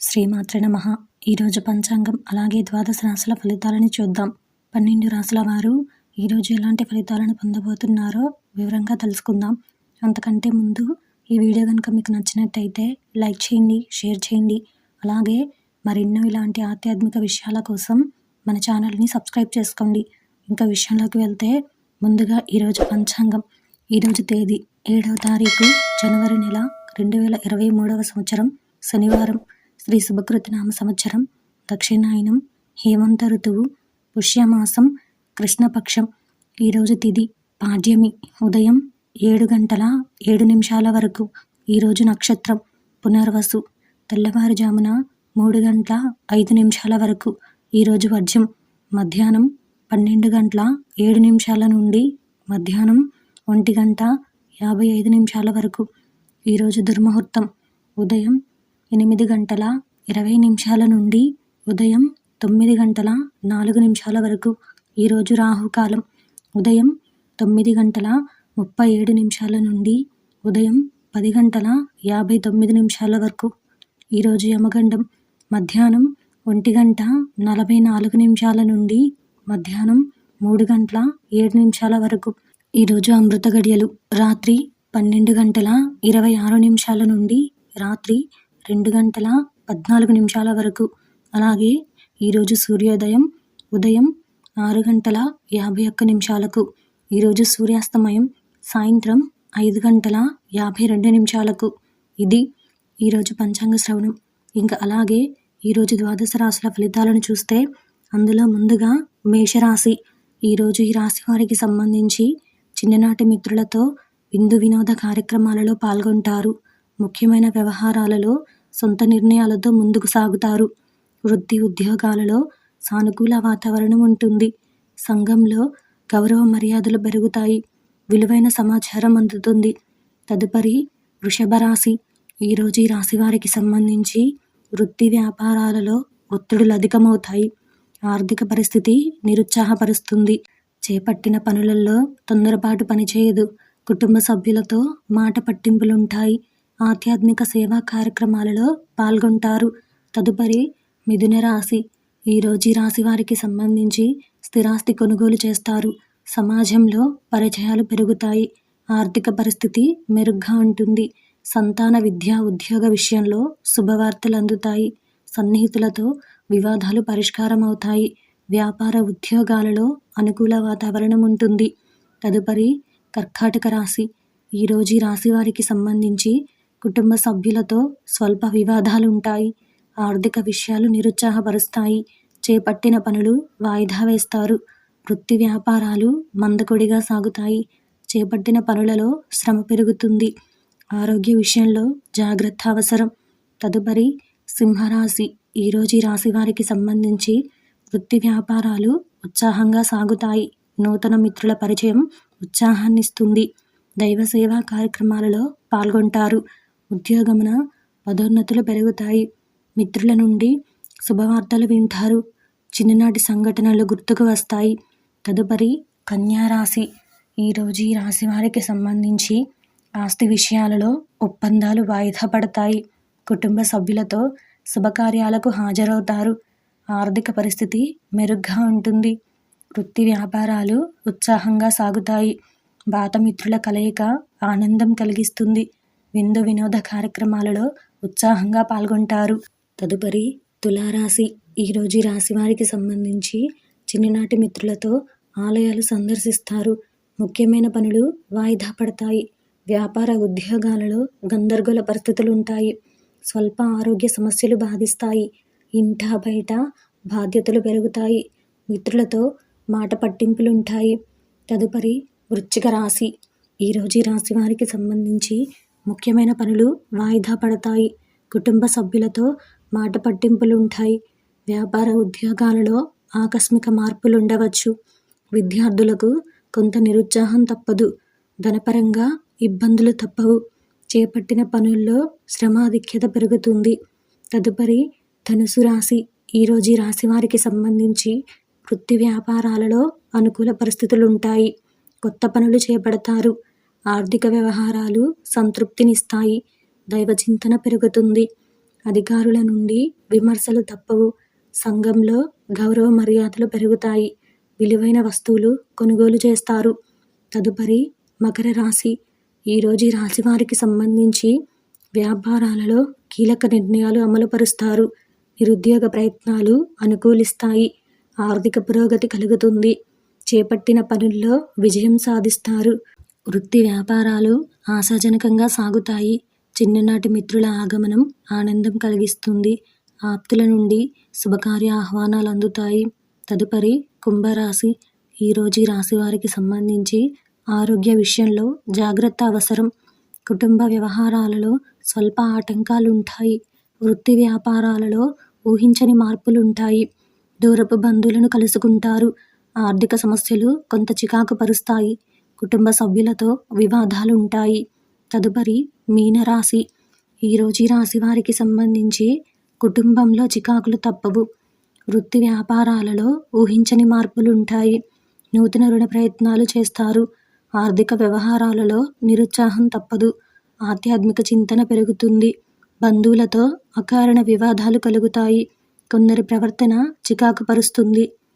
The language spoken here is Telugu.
శ్రీమాత్రే నమః. ఈరోజు పంచాంగం అలాగే ద్వాదశ రాశుల ఫలితాలని చూద్దాం. 12 రాశుల వారు ఈరోజు ఎలాంటి ఫలితాలను పొందబోతున్నారో వివరంగా తెలుసుకుందాం. అంతకంటే ముందు ఈ వీడియో కనుక మీకు నచ్చినట్టయితే లైక్ చేయండి, షేర్ చేయండి. అలాగే మరెన్నో ఇలాంటి ఆధ్యాత్మిక విషయాల కోసం మన ఛానల్ని సబ్స్క్రైబ్ చేసుకోండి. ఇంకా విషయంలోకి వెళ్తే ముందుగా ఈరోజు పంచాంగం. ఈరోజు తేదీ 7వ తారీఖు జనవరి నెల 2023 సంవత్సరం శనివారం. శ్రీ శుభకృతి నామ సంవత్సరం, దక్షిణాయనం, హేమంత ఋతువు, పుష్యమాసం, కృష్ణపక్షం. ఈరోజు తిథి పాడ్యమి, ఉదయం 7 గంటల 7 నిమిషాల వరకు. ఈరోజు నక్షత్రం పునర్వసు, తెల్లవారుజామున 3 గంటల 5 నిమిషాల వరకు. ఈరోజు వర్జ్యం మధ్యాహ్నం 12 గంటల 7 నిమిషాల నుండి మధ్యాహ్నం 1 గంట 55 నిమిషాల వరకు. ఈరోజు దుర్ముహూర్తం ఉదయం 8 గంటల 20 నిమిషాల నుండి ఉదయం 9 గంటల 4 నిమిషాల వరకు. ఈరోజు రాహుకాలం ఉదయం 9 గంటల 37 నిమిషాల నుండి ఉదయం 10 గంటల 59 నిమిషాల వరకు. ఈరోజు యమగండం మధ్యాహ్నం 1 గంట 44 నిమిషాల నుండి మధ్యాహ్నం 3 గంటల 7 నిమిషాల వరకు. ఈరోజు అమృత గడియలు రాత్రి 12 గంటల 26 నిమిషాల నుండి రాత్రి 2 గంటల 14 నిమిషాల వరకు. అలాగే ఈరోజు సూర్యోదయం ఉదయం 6 గంటల 51 నిమిషాలకు. ఈరోజు సూర్యాస్తమయం సాయంత్రం 5 గంటల 52 నిమిషాలకు. ఇది ఈరోజు పంచాంగ శ్రవణం. ఇంకా అలాగే ఈరోజు ద్వాదశ రాశుల ఫలితాలను చూస్తే అందులో ముందుగా మేషరాశి. ఈరోజు ఈ రాశి వారికి సంబంధించి చిన్ననాటి మిత్రులతో విందు వినోద కార్యక్రమాలలో పాల్గొంటారు. ముఖ్యమైన వ్యవహారాలలో సొంత నిర్ణయాలతో ముందుకు సాగుతారు. వృత్తి ఉద్యోగాలలో సానుకూల వాతావరణం ఉంటుంది. సంఘంలో గౌరవ మర్యాదలు పెరుగుతాయి. విలువైన సమాచారం అందుతుంది. తదుపరి వృషభ రాశి. ఈరోజు ఈ రాశి వారికి సంబంధించి వృత్తి వ్యాపారాలలో ఒత్తిడులు అధికమవుతాయి. ఆర్థిక పరిస్థితి నిరుత్సాహపరుస్తుంది. చేపట్టిన పనులలో తొందరపాటు పనిచేయదు. కుటుంబ సభ్యులతో మాట పట్టింపులుంటాయి. ఆధ్యాత్మిక సేవా కార్యక్రమాలలో పాల్గొంటారు. తదుపరి మిథున రాశి. ఈరోజు ఈ రాశి వారికి సంబంధించి స్థిరాస్తి కొనుగోలు చేస్తారు. సమాజంలో పరిచయాలు పెరుగుతాయి. ఆర్థిక పరిస్థితి మెరుగ్గా ఉంటుంది. సంతాన విద్య ఉద్యోగ విషయంలో శుభవార్తలు అందుతాయి. సన్నిహితులతో వివాదాలు పరిష్కారం అవుతాయి. వ్యాపార ఉద్యోగాలలో అనుకూల వాతావరణం ఉంటుంది. తదుపరి కర్కాటక రాశి. ఈరోజు ఈ రాశి వారికి సంబంధించి కుటుంబ సభ్యులతో స్వల్ప వివాదాలు ఉంటాయి. ఆర్థిక విషయాలు నిరుత్సాహపరుస్తాయి. చేపట్టిన పనులు వాయిదా వేస్తారు. వృత్తి వ్యాపారాలు మందకొడిగా సాగుతాయి. చేపట్టిన పనులలో శ్రమ పెరుగుతుంది. ఆరోగ్య విషయంలో జాగ్రత్త అవసరం. తదుపరి సింహరాశి. ఈరోజు ఈ రాశి వారికి సంబంధించి వృత్తి వ్యాపారాలు ఉత్సాహంగా సాగుతాయి. నూతన మిత్రుల పరిచయం ఉత్సాహాన్నిస్తుంది. దైవ సేవా కార్యక్రమాలలో పాల్గొంటారు. ఉద్యోగమున పదోన్నతులు పెరుగుతాయి. మిత్రుల నుండి శుభవార్తలు వింటారు. చిన్ననాటి సంఘటనలు గుర్తుకు వస్తాయి. తదుపరి కన్యా రాశి. ఈరోజు ఈ రాశి వారికి సంబంధించి ఆస్తి విషయాలలో ఒప్పందాలు వాయిదా పడతాయి. కుటుంబ సభ్యులతో శుభకార్యాలకు హాజరవుతారు. ఆర్థిక పరిస్థితి మెరుగ్గా ఉంటుంది. వృత్తి వ్యాపారాలు ఉత్సాహంగా సాగుతాయి. బాతమిత్రుల కలయిక ఆనందం కలిగిస్తుంది. విందు వినోద కార్యక్రమాలలో ఉత్సాహంగా పాల్గొంటారు. తదుపరి తులారాశి. ఈరోజు ఈ రాశి వారికి సంబంధించి చిన్ననాటి మిత్రులతో ఆలయాలు సందర్శిస్తారు. ముఖ్యమైన పనులు వాయిదా పడతాయి. వ్యాపార ఉద్యోగాలలో గందరగోళ పరిస్థితులు ఉంటాయి. స్వల్ప ఆరోగ్య సమస్యలు బాధిస్తాయి. ఇంట బయట బాధ్యతలు పెరుగుతాయి. మిత్రులతో మాట పట్టింపులుంటాయి. తదుపరి వృశ్చిక రాశి. ఈరోజు ఈ రాశి వారికి సంబంధించి ముఖ్యమైన పనులు వాయిదా పడతాయి. కుటుంబ సభ్యులతో మాట పట్టింపులుంటాయి. వ్యాపార ఉద్యోగాలలో ఆకస్మిక మార్పులు ఉండవచ్చు. విద్యార్థులకు కొంత నిరుత్సాహం తప్పదు. ధనపరంగా ఇబ్బందులు తప్పవు. చేపట్టిన పనుల్లో శ్రమాధిక్యత పెరుగుతుంది. తదుపరి ధనుసు రాశి. ఈరోజు ఈ రాశి వారికి సంబంధించి వృత్తి వ్యాపారాలలో అనుకూల పరిస్థితులుంటాయి. కొత్త పనులు చేపడతారు. ఆర్థిక వ్యవహారాలు సంతృప్తినిస్తాయి. దైవ చింతన పెరుగుతుంది. అధికారుల నుండి విమర్శలు తప్పవు. సంఘంలో గౌరవ మర్యాదలు పెరుగుతాయి. విలువైన వస్తువులు కొనుగోలు చేస్తారు. తదుపరి మకర రాశి. ఈరోజు ఈ రాశి వారికి సంబంధించి వ్యాపారాలలో కీలక నిర్ణయాలు అమలుపరుస్తారు. నిరుద్యోగ ప్రయత్నాలు అనుకూలిస్తాయి. ఆర్థిక పురోగతి కలుగుతుంది. చేపట్టిన పనుల్లో విజయం సాధిస్తారు. వృత్తి వ్యాపారాలు ఆశాజనకంగా సాగుతాయి. చిన్ననాటి మిత్రుల ఆగమనం ఆనందం కలిగిస్తుంది. ఆప్తుల నుండి శుభకార్య ఆహ్వానాలు అందుతాయి. తదుపరి కుంభరాశి. ఈరోజు ఈ రాశి వారికి సంబంధించి ఆరోగ్య విషయంలో జాగ్రత్త అవసరం. కుటుంబ వ్యవహారాలలో స్వల్ప ఆటంకాలుంటాయి. వృత్తి వ్యాపారాలలో ఊహించని మార్పులుంటాయి. దూరపు బంధువులను కలుసుకుంటారు. ఆర్థిక సమస్యలు కొంత చికాకు పరుస్తాయి. కుటుంబ సభ్యులతో వివాదాలు ఉంటాయి. తదుపరి మీనరాశి. ఈరోజు ఈ రాశి వారికి సంబంధించి కుటుంబంలో చికాకులు తప్పవు. వృత్తి వ్యాపారాలలో ఊహించని మార్పులుంటాయి. నూతన రుణ ప్రయత్నాలు చేస్తారు. ఆర్థిక వ్యవహారాలలో నిరుత్సాహం తప్పదు. ఆధ్యాత్మిక చింతన పెరుగుతుంది. బంధువులతో అకారణ వివాదాలు కలుగుతాయి. కొందరి ప్రవర్తన చికాకు పరుస్తుంది.